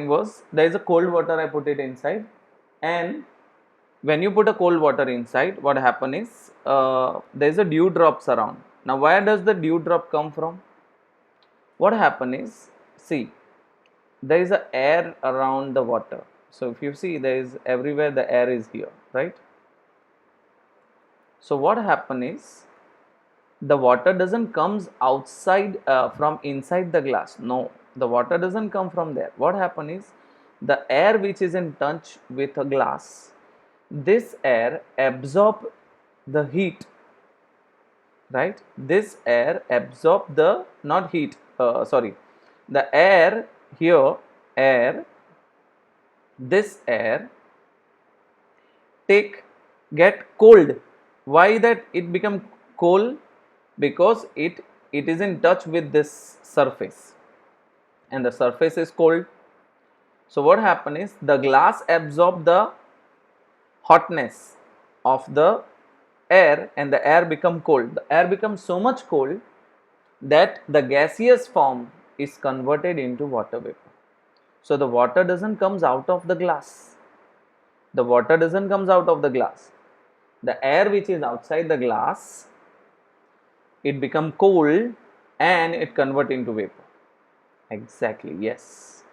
was there is a cold water, I put it inside, and when you put a cold water inside, what happen is there is a dew drops around. Now where does the dew drop come from? What happen is, see, there is a air around the water. So if you see, there is everywhere the air is here, right? So what happen is, the water doesn't comes outside from inside the glass. No, the water doesn't come from there. What happen is, the air which is in touch with a glass, this air absorb the heat, right? This air absorb the, not heat, sorry, the air here, air, this air get cold. Why that it become cold? Because it is in touch with this surface, and the surface is cold. So what happen is, the glass absorb the hotness of the air, and the air become cold. The air becomes so much cold that the gaseous form is converted into water vapor. So the water doesn't comes out of the glass. The water doesn't comes out of the glass. The air which is outside the glass, it become cold and it convert into vapor. Exactly, yes,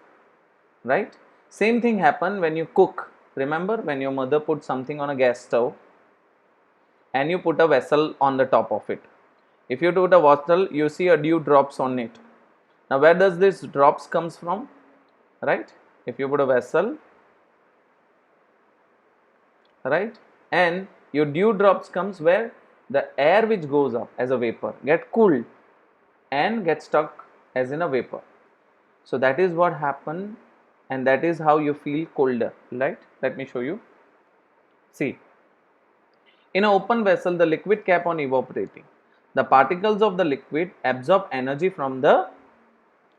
right? Same thing happen when you cook. Remember when your mother put something on a gas stove and you put a vessel on the top of it. If you put a vessel, you see a dew drops on it. Now where does this drops comes from, right? If you put a vessel, right, and your dew drops comes where? The air which goes up as a vapor get cooled and get stuck as in a vapor. So that is what happened, and that is how you feel colder, right? Let me show you. See, in an open vessel, the liquid kept on evaporating. The particles of the liquid absorb energy from the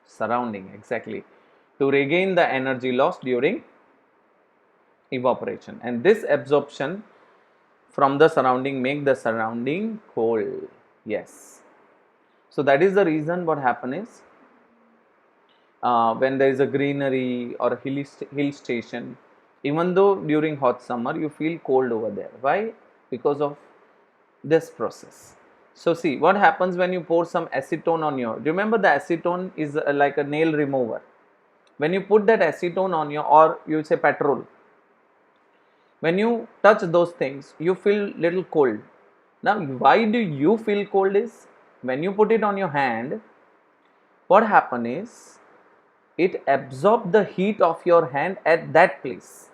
surrounding, exactly, to regain the energy lost during evaporation, and this absorption from the surrounding make the surrounding cold. Yes, so that is the reason what happen is, when there is a greenery or a hill station, even though during hot summer you feel cold over there. Why? Because of this process. So see what happens when you pour some acetone on your, remember the acetone is like a nail remover. When you put that acetone on your, or you say petrol, when you touch those things you feel little cold. Now why do you feel cold is, when you put it on your hand, what happen is, it absorb the heat of your hand at that place.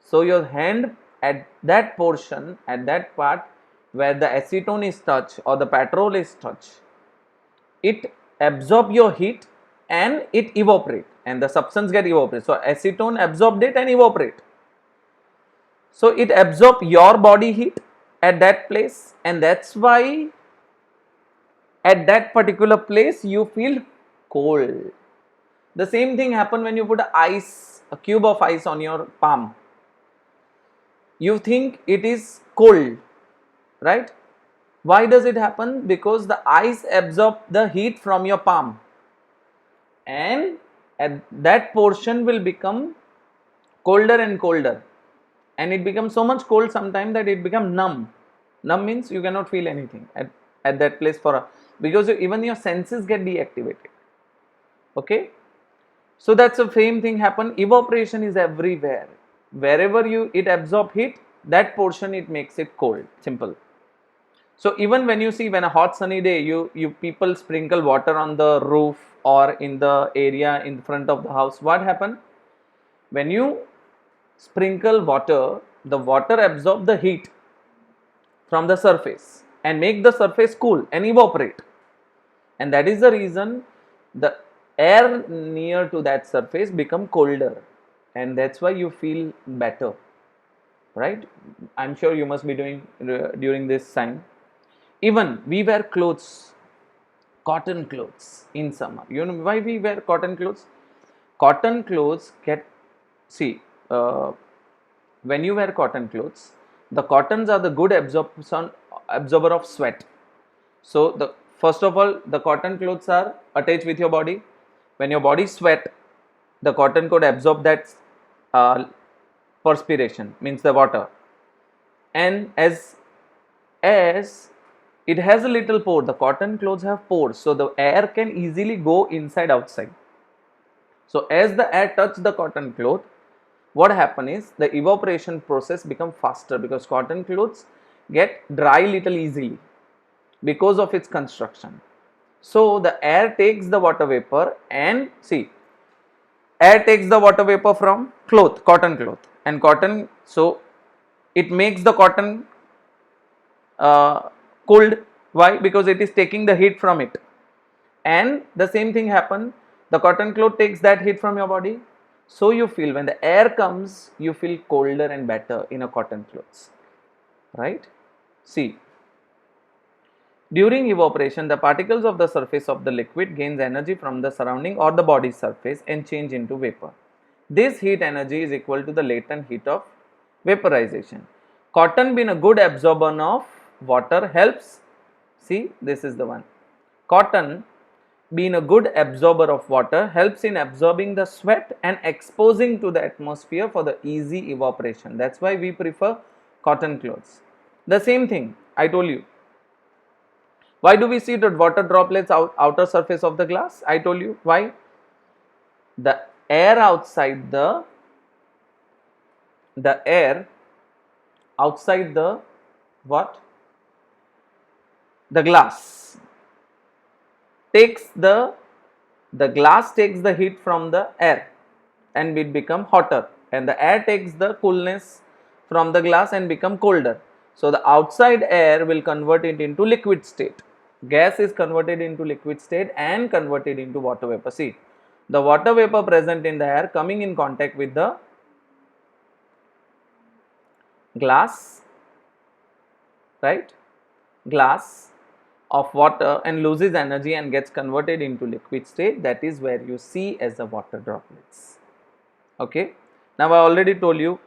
So your hand at that portion, at that part where the acetone is touched or the petrol is touched, it absorb your heat and it evaporate, and the substance get evaporate. So acetone absorbed it and evaporate. So it absorb your body heat at that place, and that's why at that particular place you feel cold. The same thing happen when you put a cube of ice on your palm. You think it is cold, right? Why does it happen? Because the ice absorb the heat from your palm, and at that portion will become colder and colder, and it becomes so much cold sometimes that it becomes numb. Numb means you cannot feel anything at that place because even your senses get deactivated. Okay, so that's the same thing happen. Evaporation is everywhere. Wherever it absorb heat, that portion it makes it cold. Simple. So even when you see, when a hot sunny day, you people sprinkle water on the roof or in the area in front of the house. What happen? When you sprinkle water, the water absorb the heat from the surface and make the surface cool and evaporate, and that is the reason the air near to that surface become colder, and that's why you feel better, right? I'm sure you must be doing during this time. Even we wear clothes, cotton clothes in summer. You know why we wear cotton clothes? Cotton clothes get, see, when you wear cotton clothes, the cottons are the good absorber of sweat. So the first of all, the cotton clothes are attached with your body. When your body sweat, the cotton could absorb that perspiration, means the water, and as it has a little pore, the cotton clothes have pores, so the air can easily go inside outside. So as the air touch the cotton cloth, what happen is the evaporation process become faster, because cotton clothes get dry little easily because of its construction. So the air takes the water vapor, and see, air takes the water vapor from cloth, cotton cloth, and cotton, so it makes the cotton cold. Why? Because it is taking the heat from it. And the same thing happen, the cotton cloth takes that heat from your body, so you feel when the air comes, you feel colder and better in a cotton clothes, right? See, during evaporation, the particles of the surface of the liquid gains energy from the surrounding or the body surface and change into vapor. This heat energy is equal to the latent heat of vaporization. Cotton being a good absorber of water helps, see, this is the one. Cotton being a good absorber of water helps in absorbing the sweat and exposing to the atmosphere for the easy evaporation. That's why we prefer cotton clothes. The same thing I told you. Why do we see the water droplets outer surface of the glass? I told you why. The air outside the air outside the what? The glass takes the glass takes the heat from the air and it become hotter, and the air takes the coolness from the glass and become colder. So the outside air will convert it into liquid state. Gas is converted into liquid state and converted into water vapor. See, the water vapor present in the air coming in contact with the glass, right? Glass of water and loses energy and gets converted into liquid state. That is where you see as the water droplets. Okay. Now I already told you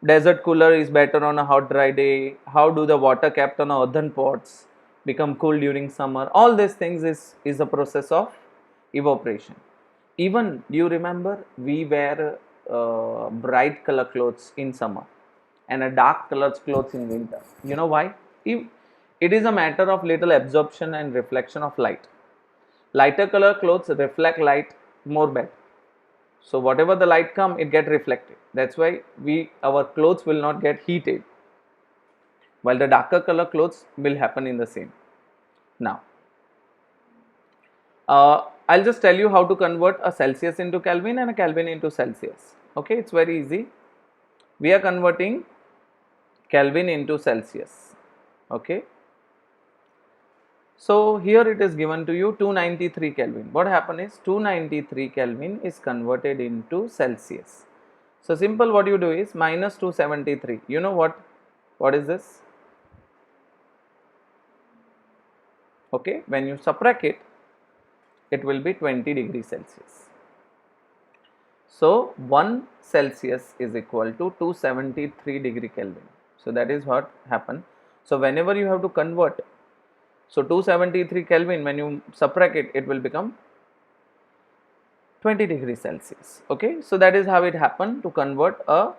desert cooler is better on a hot dry day. How do the water kept on earthen pots become cool during summer? All these things is a process of evaporation. Even, do you remember, we wear bright color clothes in summer and a dark colored clothes in winter. You know why? It is a matter of little absorption and reflection of light. Lighter color clothes reflect light more better. So whatever the light come, it get reflected. That's why our clothes will not get heated, while the darker color clothes will happen in the same. Now, I'll just tell you how to convert a Celsius into Kelvin and a Kelvin into Celsius. Okay, it's very easy. We are converting Kelvin into Celsius. Okay. So here it is given to you 293 Kelvin. What happened is 293 Kelvin is converted into Celsius. So simple, what you do is minus 273. You know what is this? Okay, when you subtract it, it will be 20 degrees Celsius. So 1 Celsius is equal to 273 degree Kelvin. So that is what happened. So whenever you have to convert, so 273 Kelvin, when you subtract it, it will become 20 degrees Celsius. Okay, so that is how it happened to convert a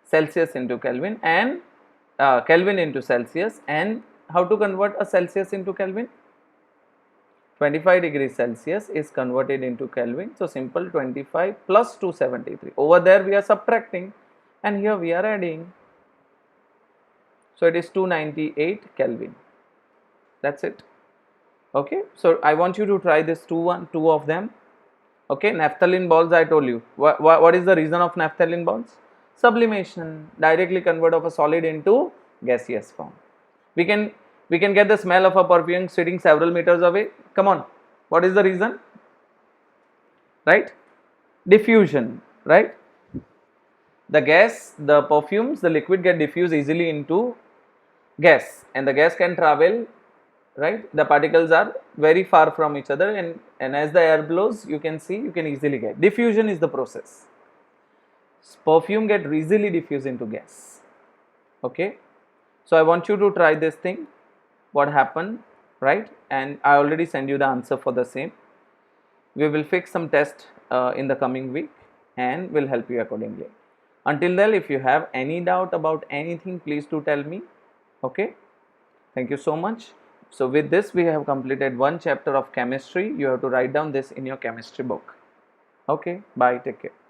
Celsius into Kelvin and Kelvin into Celsius. And how to convert a Celsius into Kelvin? 25 degrees Celsius is converted into Kelvin. So simple, 25 plus 273. Over there we are subtracting and here we are adding. So it is 298 Kelvin. That's it. Okay, so I want you to try this two of them. Okay, naphthalene balls, I told you. What is the reason of naphthalene balls? Sublimation, directly convert of a solid into gaseous form. We can get the smell of a perfume sitting several meters away. Come on, what is the reason? Right? Diffusion, right? The gas, the perfumes, the liquid get diffused easily into gas, and the gas can travel, right? The particles are very far from each other, and as the air blows, you can see, you can easily get. Diffusion is the process. Perfume get easily diffused into gas. Okay, so I want you to try this thing, what happened, right? And I already send you the answer for the same. We will fix some test in the coming week, and will help you accordingly. Until then, if you have any doubt about anything, please do tell me. Okay, thank you so much. So with this, we have completed one chapter of chemistry. You have to write down this in your chemistry book. Okay, bye, take care.